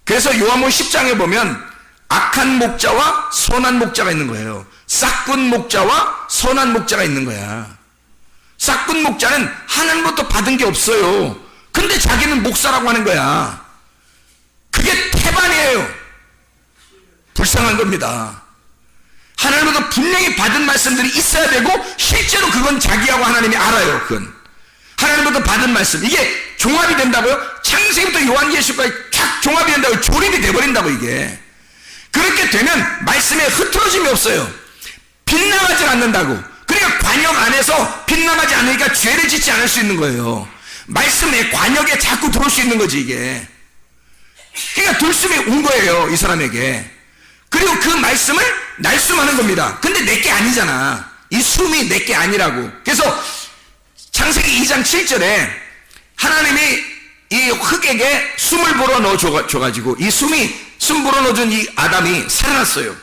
[SPEAKER 2] 그래서 요한복음 10장에 보면 악한 목자와 선한 목자가 있는 거예요. 싹군 목자와 선한 목자가 있는 거야. 싹군 목자는 하나님부터 받은 게 없어요. 근데 자기는 목사라고 하는 거야. 그게 태반이에요. 이상한 겁니다. 하나님으로부터 분명히 받은 말씀들이 있어야 되고 실제로 그건 자기하고 하나님이 알아요. 그건 하나님으로부터 받은 말씀, 이게 종합이 된다고요? 창세기부터 요한계시록까지 쫙 종합이 된다고요? 조립이 돼버린다고. 이게 그렇게 되면 말씀에 흐트러짐이 없어요. 빗나가지 않는다고. 그러니까 관역 안에서 빗나가지 않으니까 죄를 짓지 않을 수 있는 거예요. 말씀에 관역에 자꾸 들어올 수 있는 거지 이게. 그러니까 들숨이 온 거예요 이 사람에게. 그리고 그 말씀을 날숨하는 겁니다. 근데 내게 아니잖아. 이 숨이 내게 아니라고. 그래서 창세기 2장 7절에 하나님이 이 흙에게 숨을 불어 넣어줘가지고 이 숨 불어 넣어준 이 아담이 살아났어요.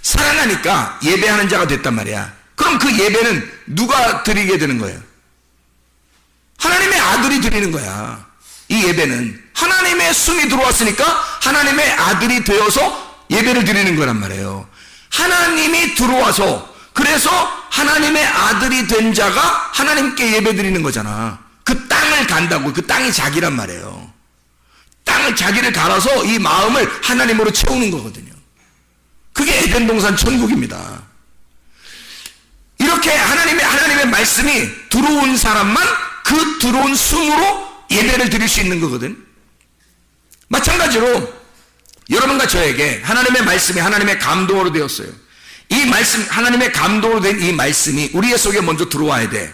[SPEAKER 2] 살아나니까 예배하는 자가 됐단 말이야. 그럼 그 예배는 누가 드리게 되는 거예요? 하나님의 아들이 드리는 거야. 이 예배는 하나님의 숨이 들어왔으니까 하나님의 아들이 되어서 예배를 드리는 거란 말이에요. 하나님이 들어와서, 그래서 하나님의 아들이 된 자가 하나님께 예배 드리는 거잖아. 그 땅을 간다고. 그 땅이 자기란 말이에요. 땅을 자기를 갈아서 이 마음을 하나님으로 채우는 거거든요. 그게 에덴 동산 천국입니다. 이렇게 하나님의 말씀이 들어온 사람만 그 들어온 숨으로 예배를 드릴 수 있는 거거든. 마찬가지로 여러분과 저에게 하나님의 말씀이 하나님의 감동으로 되었어요. 이 말씀, 하나님의 감동으로 된 이 말씀이 우리의 속에 먼저 들어와야 돼.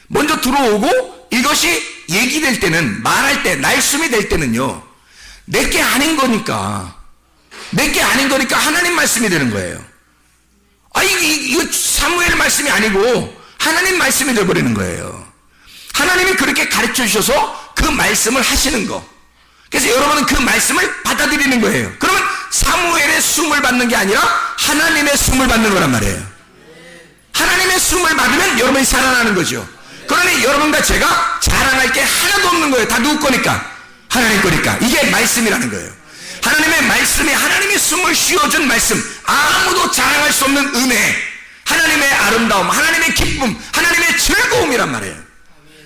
[SPEAKER 2] 먼저 들어오고 이것이 얘기될 때는, 말할 때, 날숨이 될 때는요, 내게 아닌 거니까 하나님 말씀이 되는 거예요. 이거 사무엘 말씀이 아니고 하나님 말씀이 되어버리는 거예요. 하나님이 그렇게 가르쳐 주셔서 그 말씀을 하시는 거. 그래서 여러분은 그 말씀을 받아들이는 거예요. 그러면 사무엘의 숨을 받는 게 아니라 하나님의 숨을 받는 거란 말이에요. 하나님의 숨을 받으면 여러분이 살아나는 거죠. 그러니 여러분과 제가 자랑할 게 하나도 없는 거예요. 다 누구 거니까? 하나님 거니까. 이게 말씀이라는 거예요. 하나님의 말씀이, 하나님이 숨을 쉬어준 말씀, 아무도 자랑할 수 없는 은혜, 하나님의 아름다움, 하나님의 기쁨, 하나님의 즐거움이란 말이에요.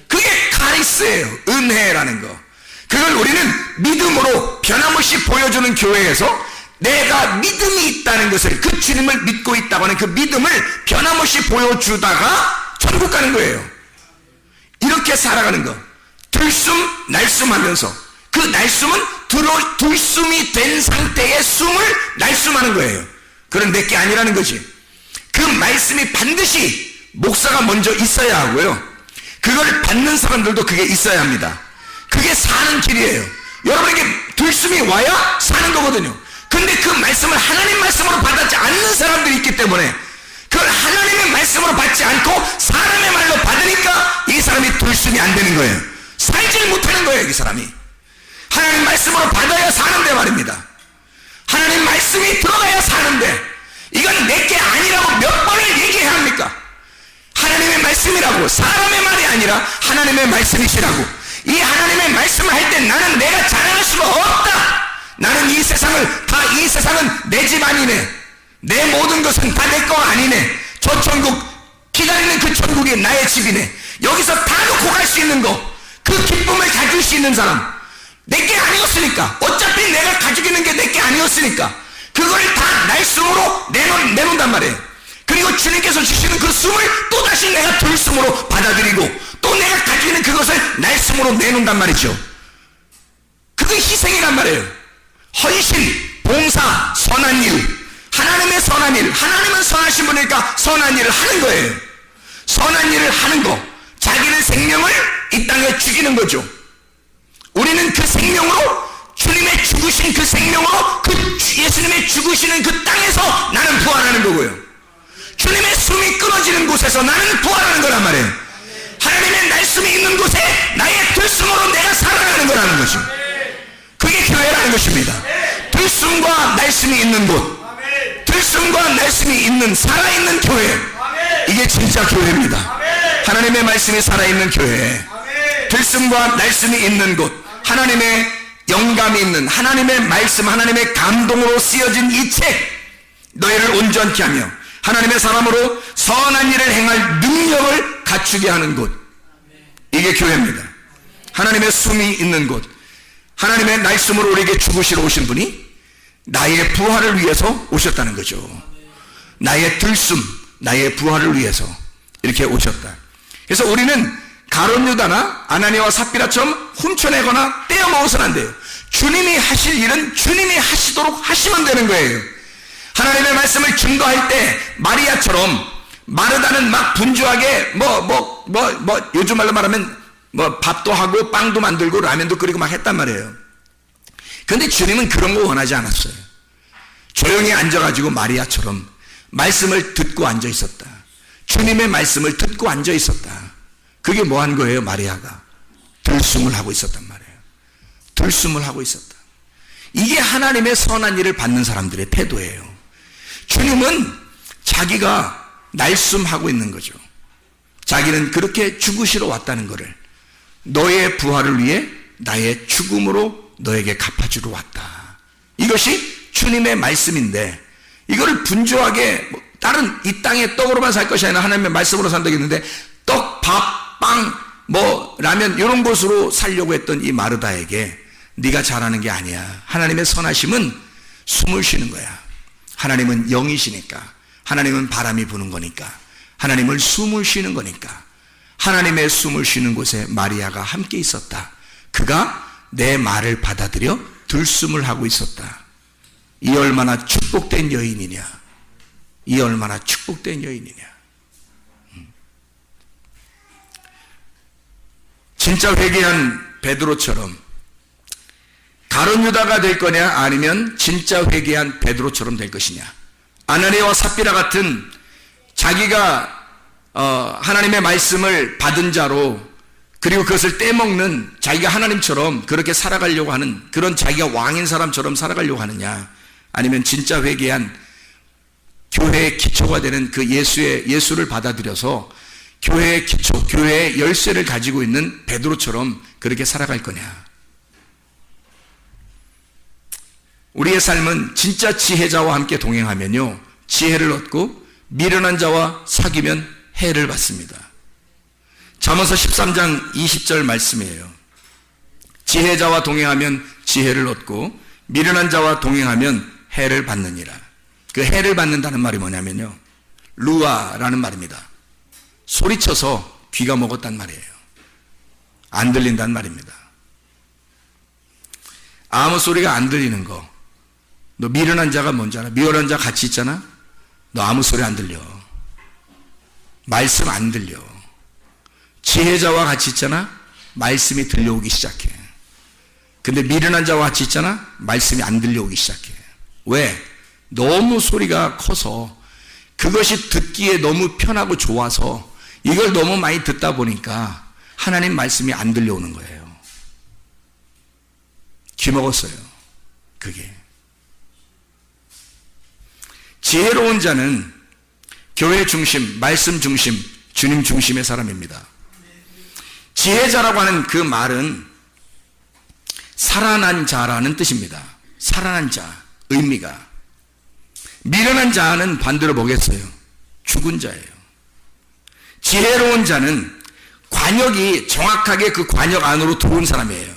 [SPEAKER 2] 그게 카리스예요. 은혜라는 거. 그걸 우리는 믿음으로 변함없이 보여주는 교회에서 내가 믿음이 있다는 것을, 그 주님을 믿고 있다고 하는 그 믿음을 변함없이 보여주다가 천국 가는 거예요. 이렇게 살아가는 거. 들숨 날숨하면서 그 날숨은 들숨이 된 상태의 숨을 날숨하는 거예요. 그건 내게 아니라는 거지. 그 말씀이 반드시 목사가 먼저 있어야 하고요, 그걸 받는 사람들도 그게 있어야 합니다. 그게 사는 길이에요. 여러분에게 들숨이 와야 사는 거거든요. 근데 그 말씀을 하나님 말씀으로 받지 않는 사람들이 있기 때문에, 그걸 하나님의 말씀으로 받지 않고 사람의 말로 받으니까 이 사람이 들숨이 안 되는 거예요. 살질 못하는 거예요. 이 사람이 하나님 말씀으로 받아야 사는데 말입니다. 하나님 말씀이 들어가야 사는데, 이건 내게 아니라고 몇 번을 얘기해야 합니까? 하나님의 말씀이라고, 사람의 말이 아니라 하나님의 말씀이시라고. 이 하나님의 말씀을 할 때 나는 내가 자랑할 수가 없다. 나는 이 세상은 내 집 아니네. 내 모든 것은 다 내 거 아니네. 저 천국, 기다리는 그 천국이 나의 집이네. 여기서 다 놓고 갈 수 있는 거, 그 기쁨을 가질 수 있는 사람, 내게 아니었으니까, 어차피 내가 가지고 있는 게 내게 아니었으니까 그걸 다 날숨으로 내놓는단 말이에요. 그리고 주님께서 주시는 그 숨을 또다시 내가 들숨으로 받아들이고, 또 내가 가지고 있는 그것을 날숨으로 내놓는단 말이죠. 그게 희생이란 말이에요. 헌신, 봉사, 선한 일, 하나님의 선한 일, 하나님은 선하신 분이니까 선한 일을 하는 거예요. 선한 일을 하는 거, 자기는 생명을 이 땅에 죽이는 거죠. 우리는 그 생명으로, 주님의 죽으신 그 생명으로, 그 예수님의 죽으시는 그 땅에서 나는 부활하는 거고요, 주님의 숨이 끊어지는 곳에서 나는 부활하는 거란 말이에요. 하나님의 날숨이 있는 곳에 나의 들숨으로 내가 살아가는 거라는 것이죠. 그게 교회라는 것입니다. 들숨과 날숨이 있는 곳, 들숨과 날숨이 있는, 살아있는 교회, 이게 진짜 교회입니다. 하나님의 말씀이 살아있는 교회, 들숨과 날숨이 있는 곳, 하나님의 영감이 있는, 하나님의 말씀, 하나님의 감동으로 쓰여진 이 책, 너희를 온전케 하며 하나님의 사람으로 선한 일을 행할 능력을 갖추게 하는 곳, 이게 교회입니다. 하나님의 숨이 있는 곳, 하나님의 날숨으로 우리에게 죽으시러 오신 분이 나의 부활을 위해서 오셨다는 거죠. 나의 들숨, 나의 부활을 위해서 이렇게 오셨다. 그래서 우리는 가룟 유다나 아나니아와 삽비라처럼 훔쳐내거나 떼어먹어서는 안 돼요. 주님이 하실 일은 주님이 하시도록 하시면 되는 거예요. 하나님의 말씀을 증거할 때 마리아처럼 마르다는 막 분주하게 요즘 말로 말하면 밥도 하고 빵도 만들고 라면도 끓이고 막 했단 말이에요. 그런데 주님은 그런 거 원하지 않았어요. 조용히 앉아가지고 마리아처럼 말씀을 듣고 앉아 있었다. 주님의 말씀을 듣고 앉아 있었다. 그게 뭐 한 거예요? 마리아가 들숨을 하고 있었단 말이에요. 들숨을 하고 있었다. 이게 하나님의 선한 일을 받는 사람들의 태도예요. 주님은 자기가 날숨하고 있는 거죠. 자기는 그렇게 죽으시러 왔다는 것을, 너의 부활을 위해 나의 죽음으로 너에게 갚아주러 왔다. 이것이 주님의 말씀인데, 이거를 분주하게 다른 이 땅의 떡으로만 살 것이 아니라 하나님의 말씀으로 산다고 했는데, 떡, 밥, 빵, 라면 이런 것으로 살려고 했던 이 마르다에게 네가 잘하는 게 아니야. 하나님의 선하심은 숨을 쉬는 거야. 하나님은 영이시니까, 하나님은 바람이 부는 거니까, 하나님은 숨을 쉬는 거니까, 하나님의 숨을 쉬는 곳에 마리아가 함께 있었다. 그가 내 말을 받아들여 들숨을 하고 있었다. 이 얼마나 축복된 여인이냐. 이 얼마나 축복된 여인이냐. 진짜 회개한 베드로처럼 가룟 유다가 될 거냐, 아니면 진짜 회개한 베드로처럼 될 것이냐. 아나니아와 삽비라 같은 자기가 하나님의 말씀을 받은 자로, 그리고 그것을 떼먹는, 자기가 하나님처럼 그렇게 살아가려고 하는 그런 자기가 왕인 사람처럼 살아가려고 하느냐, 아니면 진짜 회개한 교회의 기초가 되는 그 예수를 받아들여서 교회의 기초, 교회의 열쇠를 가지고 있는 베드로처럼 그렇게 살아갈 거냐. 우리의 삶은 진짜 지혜자와 함께 동행하면요, 지혜를 얻고 미련한 자와 사귀면 해를 받습니다. 잠언서 13장 20절 말씀이에요. 지혜자와 동행하면 지혜를 얻고 미련한 자와 동행하면 해를 받느니라. 그 해를 받는다는 말이 뭐냐면요, 루아라는 말입니다. 소리쳐서 귀가 먹었단 말이에요. 안 들린단 말입니다. 아무 소리가 안 들리는 거. 너 미련한 자가 뭔지 알아? 미련한 자 같이 있잖아? 너 아무 소리 안 들려. 말씀 안 들려. 지혜자와 같이 있잖아? 말씀이 들려오기 시작해. 근데 미련한 자와 같이 있잖아? 말씀이 안 들려오기 시작해. 왜? 너무 소리가 커서, 그것이 듣기에 너무 편하고 좋아서 이걸 너무 많이 듣다 보니까 하나님 말씀이 안 들려오는 거예요. 귀먹었어요. 그게. 지혜로운 자는 교회 중심, 말씀 중심, 주님 중심의 사람입니다. 지혜자라고 하는 그 말은 살아난 자라는 뜻입니다. 살아난 자, 의미가. 미련한 자는 반대로 뭐겠어요? 죽은 자예요. 지혜로운 자는 관역이 정확하게 그 관역 안으로 들어온 사람이에요.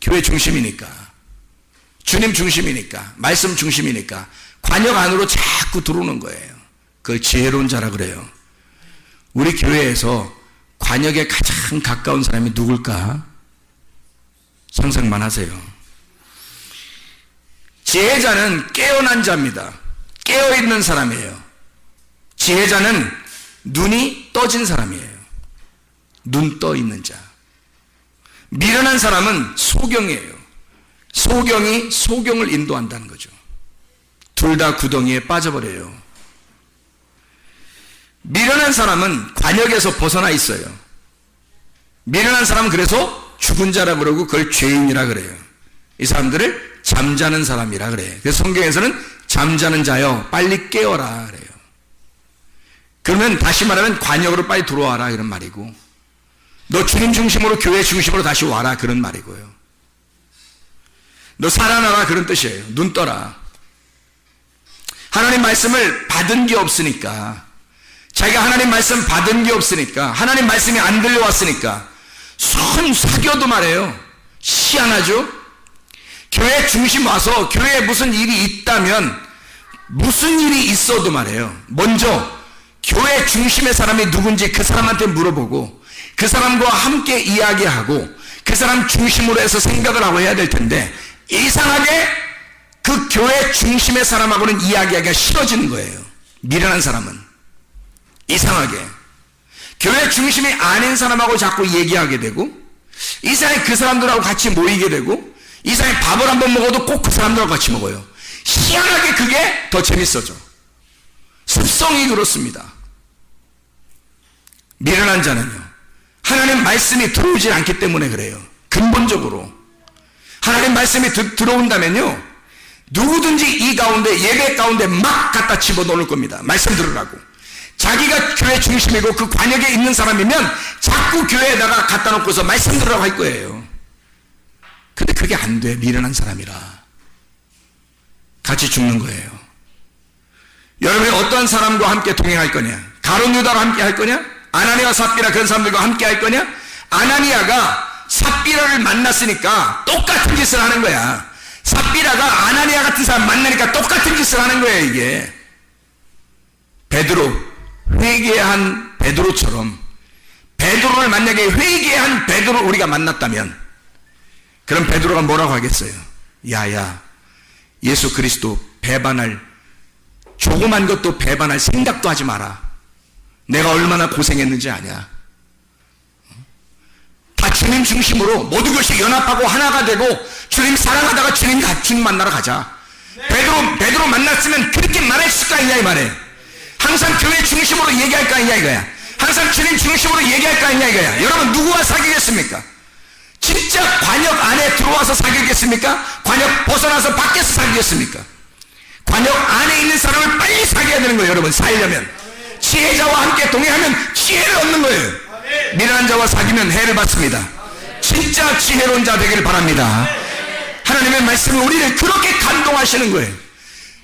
[SPEAKER 2] 교회 중심이니까, 주님 중심이니까, 말씀 중심이니까 관역 안으로 자꾸 들어오는 거예요. 그걸 지혜로운 자라 그래요. 우리 교회에서 관역에 가장 가까운 사람이 누굴까? 상상만 하세요. 지혜자는 깨어난 자입니다. 깨어있는 사람이에요. 지혜자는 눈이 떠진 사람이에요. 눈 떠 있는 자. 미련한 사람은 소경이에요. 소경이 소경을 인도한다는 거죠. 둘 다 구덩이에 빠져버려요. 미련한 사람은 관역에서 벗어나 있어요. 미련한 사람은 그래서 죽은 자라 그러고 그걸 죄인이라 그래요. 이 사람들을 잠자는 사람이라 그래요. 그래서 성경에서는 잠자는 자여 빨리 깨어라 그래요. 그러면 다시 말하면 관역으로 빨리 들어와라 이런 말이고, 너 주님 중심으로 교회 중심으로 다시 와라 그런 말이고요. 너 살아나라 그런 뜻이에요. 눈 떠라. 하나님 말씀을 받은 게 없으니까, 자기가 하나님 말씀 받은 게 없으니까, 하나님 말씀이 안 들려왔으니까 손 사겨도 말해요. 희한하죠? 교회 중심 와서 교회에 무슨 일이 있다면 무슨 일이 있어도 말해요. 먼저 교회 중심의 사람이 누군지 그 사람한테 물어보고 그 사람과 함께 이야기하고 그 사람 중심으로 해서 생각을 하고 해야 될 텐데 이상하게 그 교회 중심의 사람하고는 이야기하기가 싫어지는 거예요. 미련한 사람은. 이상하게. 교회 중심이 아닌 사람하고 자꾸 얘기하게 되고 이상하게 그 사람들하고 같이 모이게 되고 이상하게 밥을 한번 먹어도 꼭 그 사람들하고 같이 먹어요. 희한하게 그게 더 재밌어져. 습성이 그렇습니다. 미련한 자는요. 하나님 말씀이 들어오질 않기 때문에 그래요. 근본적으로. 하나님 말씀이 들어온다면요. 누구든지 이 가운데 예배 가운데 막 갖다 집어넣을 겁니다. 말씀 들으라고. 자기가 교회 중심이고 그 관역에 있는 사람이면 자꾸 교회에다가 갖다 놓고서 말씀 들으라고 할 거예요. 근데 그게 안 돼. 미련한 사람이라. 같이 죽는 거예요. 여러분이 어떤 사람과 함께 동행할 거냐? 가룟 유다와 함께 할 거냐? 아나니아와 삽비라 그런 사람들과 함께 할 거냐? 아나니아가 삽비라를 만났으니까 똑같은 짓을 하는 거야. 삽비라가 아나니아 같은 사람 만나니까 똑같은 짓을 하는 거예요. 이게 베드로, 회개한 베드로처럼 베드로를 만약에 회개한 베드로 우리가 만났다면 그럼 베드로가 뭐라고 하겠어요? 야야, 예수 그리스도 배반할, 조그만 것도 배반할 생각도 하지 마라. 내가 얼마나 고생했는지 아냐. 다 주님 중심으로 모든 것이 연합하고 하나가 되고 주님 사랑하다가 주님 만나러 가자. 베드로 만났으면 그렇게 말했을 거 아니냐 이 말이에요. 항상 교회 중심으로 얘기할 거 아니냐 이거야. 항상 주님 중심으로 얘기할 거 아니냐 이거야. 여러분 누구와 사귀겠습니까? 진짜 관역 안에 들어와서 사귀겠습니까? 관역 벗어나서 밖에서 사귀겠습니까? 관역 안에 있는 사람을 빨리 사귀어야 되는 거예요. 여러분 살려면 지혜자와 함께 동행하면 지혜를 얻는 거예요. 미련한 자와 사귀면 해를 받습니다. 진짜 지혜로운 자 되기를 바랍니다. 하나님의 말씀은 우리를 그렇게 감동하시는 거예요.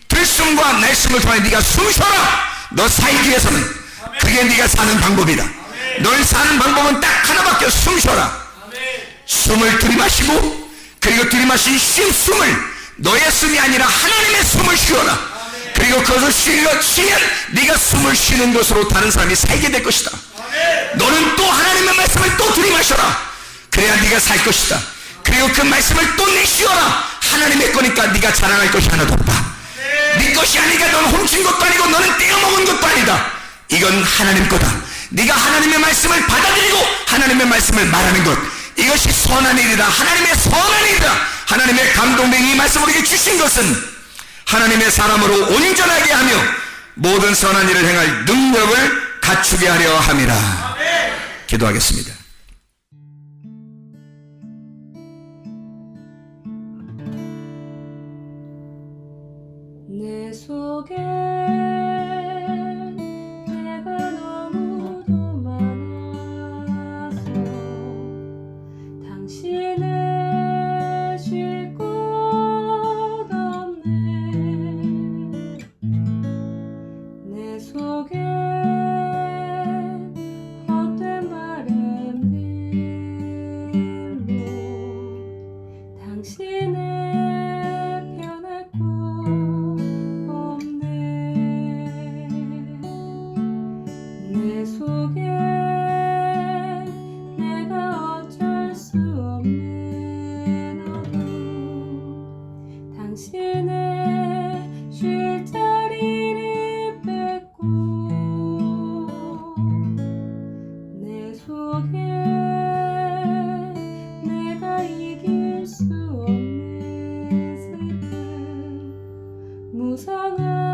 [SPEAKER 2] 들숨과 날숨을 통해 네가 숨 쉬어라. 너 살기 위해서는 그게 네가 사는 방법이다. 널 사는 방법은 딱 하나밖에 없어. 숨 쉬어라. 숨을 들이마시고 그리고 들이마신 숨을 너의 숨이 아니라 하나님의 숨을 쉬어라. 그리고 그것을 쉬면 네가 숨을 쉬는 것으로 다른 사람이 살게 될 것이다. 너는 또 하나님의 말씀을 또 들이마셔라. 그래야 네가 살 것이다. 그리고 그 말씀을 또 내쉬어라. 하나님의 거니까 네가 자랑할 것이 하나도 없다. 네 것이 아니니까 너는 훔친 것도 아니고 너는 떼어먹은 것도 아니다. 이건 하나님 거다. 네가 하나님의 말씀을 받아들이고 하나님의 말씀을 말하는 것, 이것이 선한 일이다. 하나님의 선한 일이다. 하나님의 감동된 이 말씀을 우리에게 주신 것은 하나님의 사람으로 온전하게 하며 모든 선한 일을 행할 능력을 갖추게 하려 함이라. 기도하겠습니다.
[SPEAKER 3] 내 속에 내가 너무도 많아서 당신을 쉴 곳 없네. 내 속에 헛된 바램들로 당신을 변할 곳 없네. 내 속에 내가 어쩔 수 없는 어둠, 당신의 쉴 자리를 뺏고 내 속에 내가 이길 수 없는 슬픔, 무성한